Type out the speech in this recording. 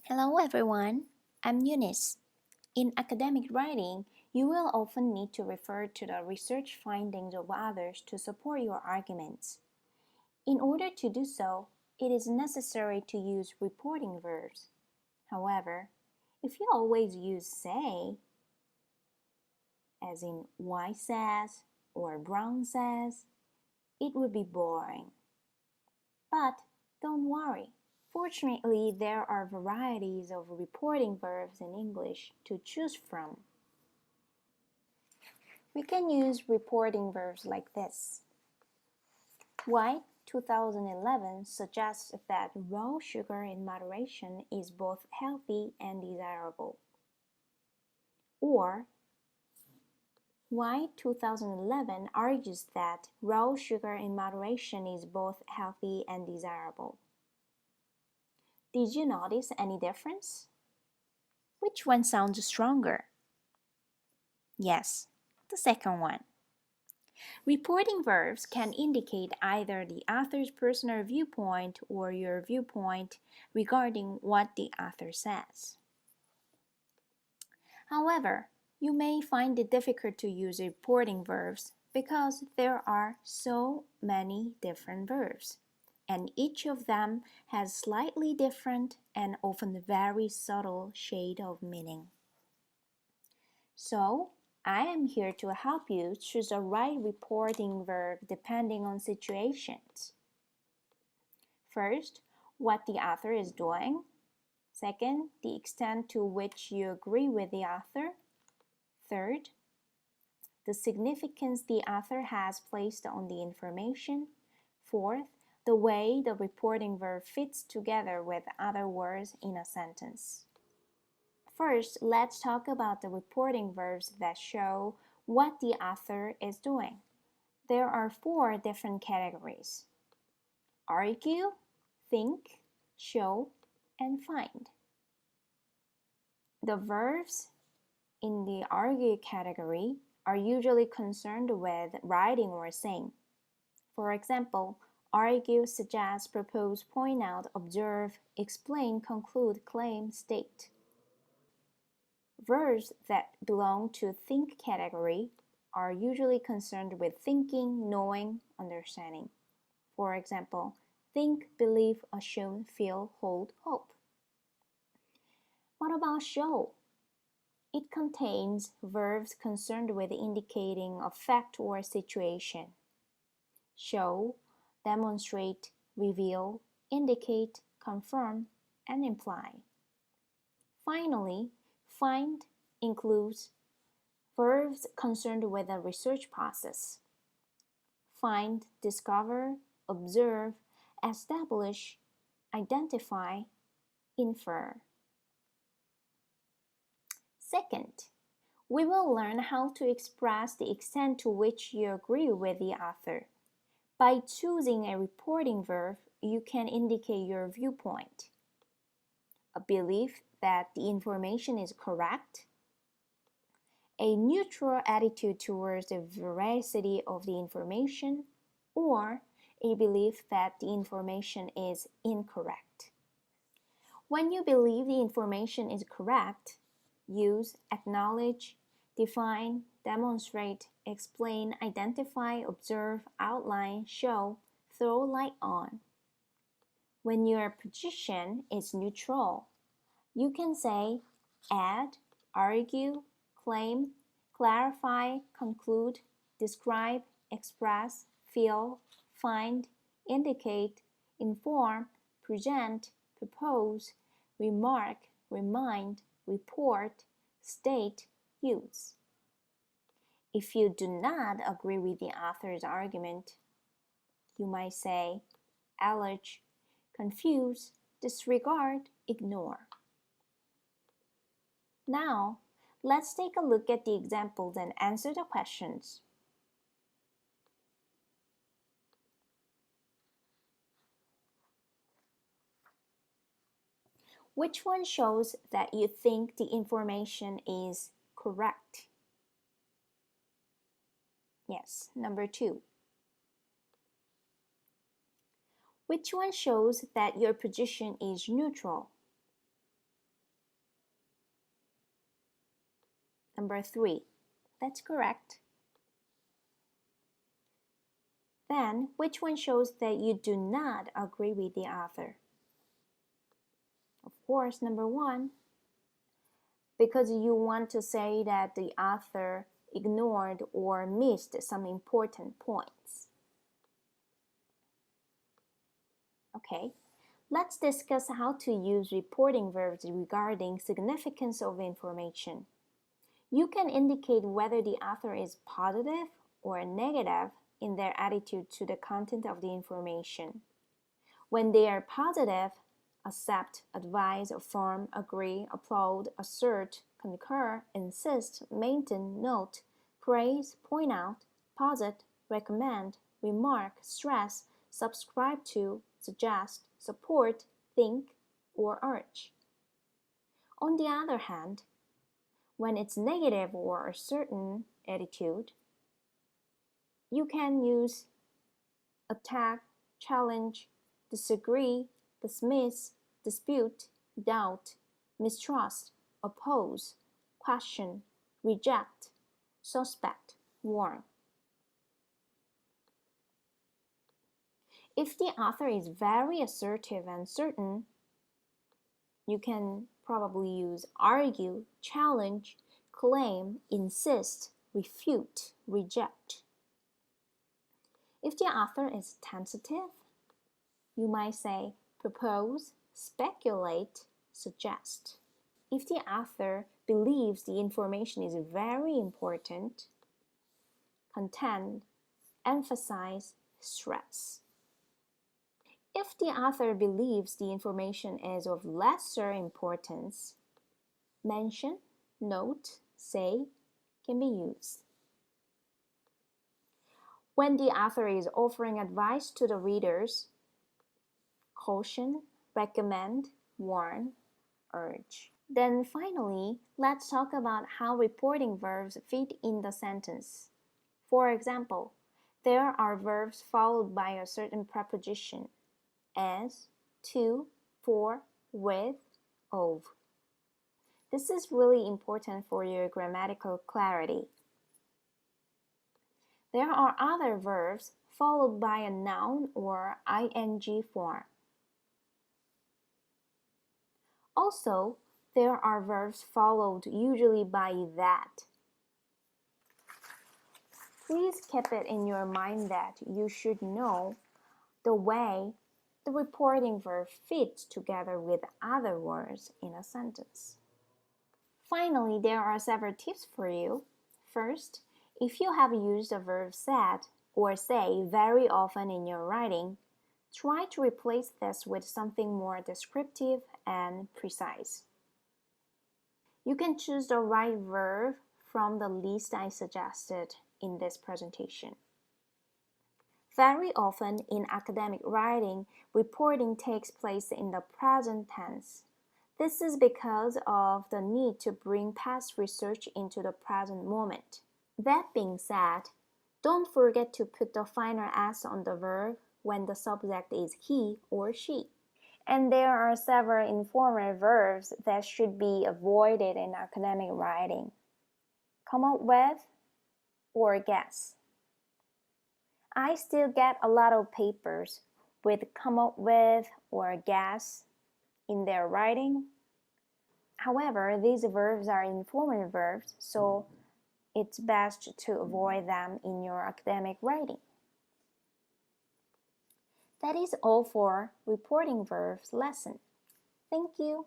Hello everyone, I'm Eunice. In academic writing, you will often need to refer to the research findings of others to support your arguments. In order to do so, it is necessary to use reporting verbs. However, if you always use say, as in White says or Brown says, it would be boring. But don't worry. Fortunately, there are varieties of reporting verbs in English to choose from. We can use reporting verbs like this. White 2011 suggests that raw sugar in moderation is both healthy and desirable. Or White 2011 argues that raw sugar in moderation is both healthy and desirable. Did you notice any difference? Which one sounds stronger? Yes, the second one. Reporting verbs can indicate either the author's personal viewpoint or your viewpoint regarding what the author says. However, you may find it difficult to use reporting verbs because there are so many different verbs, and each of them has slightly different and often very subtle shade of meaning. So, I am here to help you choose the right reporting verb depending on situations. First, what the author is doing. Second, the extent to which you agree with the author. Third, the significance the author has placed on the information. Fourth, the way the reporting verb fits together with other words in a sentence. First, let's talk about the reporting verbs that show what the author is doing. There are 4 different categories: argue, think, show, and find. The verbs in the argue category are usually concerned with writing or saying. For example, argue suggests, propose, point out, observe, explain, conclude, claim, state. Verbs that belong to think category are usually concerned with thinking, knowing, understanding. For example, think, believe, assume, feel, hold, hope. What about show? It contains verbs concerned with indicating a fact or situation. Show, demonstrate, reveal, indicate, confirm, and imply. Finally, find includes verbs concerned with the research process. Find, discover, observe, establish, identify, infer. Second, we will learn how to express the extent to which you agree with the author. By choosing a reporting verb, you can indicate your viewpoint. A belief that the information is correct, a neutral attitude towards the veracity of the information, or a belief that the information is incorrect. When you believe the information is correct, use, acknowledge, define, demonstrate, explain, identify, observe, outline, show, throw light on. When your position is neutral, you can say add, argue, claim, clarify, conclude, describe, express, feel, find, indicate, inform, present, propose, remark, remind, report, state, use. If you do not agree with the author's argument, you might say allege, confuse, disregard, ignore. Now, let's take a look at the examples and answer the questions. Which one shows that you think the information is correct? Yes, number 2. Which one shows that your position is neutral? Number 3. That's correct. Then, which one shows that you do not agree with the author? Of course, number 1, because you want to say that the author ignored or missed some important points. Okay, let's discuss how to use reporting verbs regarding significance of information. You can indicate whether the author is positive or negative in their attitude to the content of the information. When they are positive, accept, advise, affirm, agree, applaud, assert, concur, insist, maintain, note, praise, point out, posit, recommend, remark, stress, subscribe to, suggest, support, think, or urge. On the other hand, when it's negative or a certain attitude, you can use attack, challenge, disagree, dismiss, dispute, doubt, mistrust, oppose, question, reject, suspect, warn. If the author is very assertive and certain, you can probably use argue, challenge, claim, insist, refute, reject. If the author is tentative, you might say propose, speculate, suggest. If the author believes the information is very important, contend, emphasize, stress. If the author believes the information is of lesser importance, mention, note, say can be used. When the author is offering advice to the readers, caution, recommend, warn, urge. Then finally, let's talk about how reporting verbs fit in the sentence. For example, there are verbs followed by a certain preposition, as, to, for, with, of. This is really important for your grammatical clarity. There are other verbs followed by a noun or ing form. Also, there are verbs followed usually by that. Please keep it in your mind that you should know the way the reporting verb fits together with other words in a sentence. Finally, there are several tips for you. First, if you have used the verb said or say very often in your writing, try to replace this with something more descriptive and precise. You can choose the right verb from the list I suggested in this presentation. Very often in academic writing, reporting takes place in the present tense. This is because of the need to bring past research into the present moment. That being said, don't forget to put the final S on the verb when the subject is he or she. And there are several informal verbs that should be avoided in academic writing. Come up with or guess. I still get a lot of papers with come up with or guess in their writing. However, these verbs are informal verbs, so it's best to avoid them in your academic writing. That is all for reporting verbs lesson. Thank you.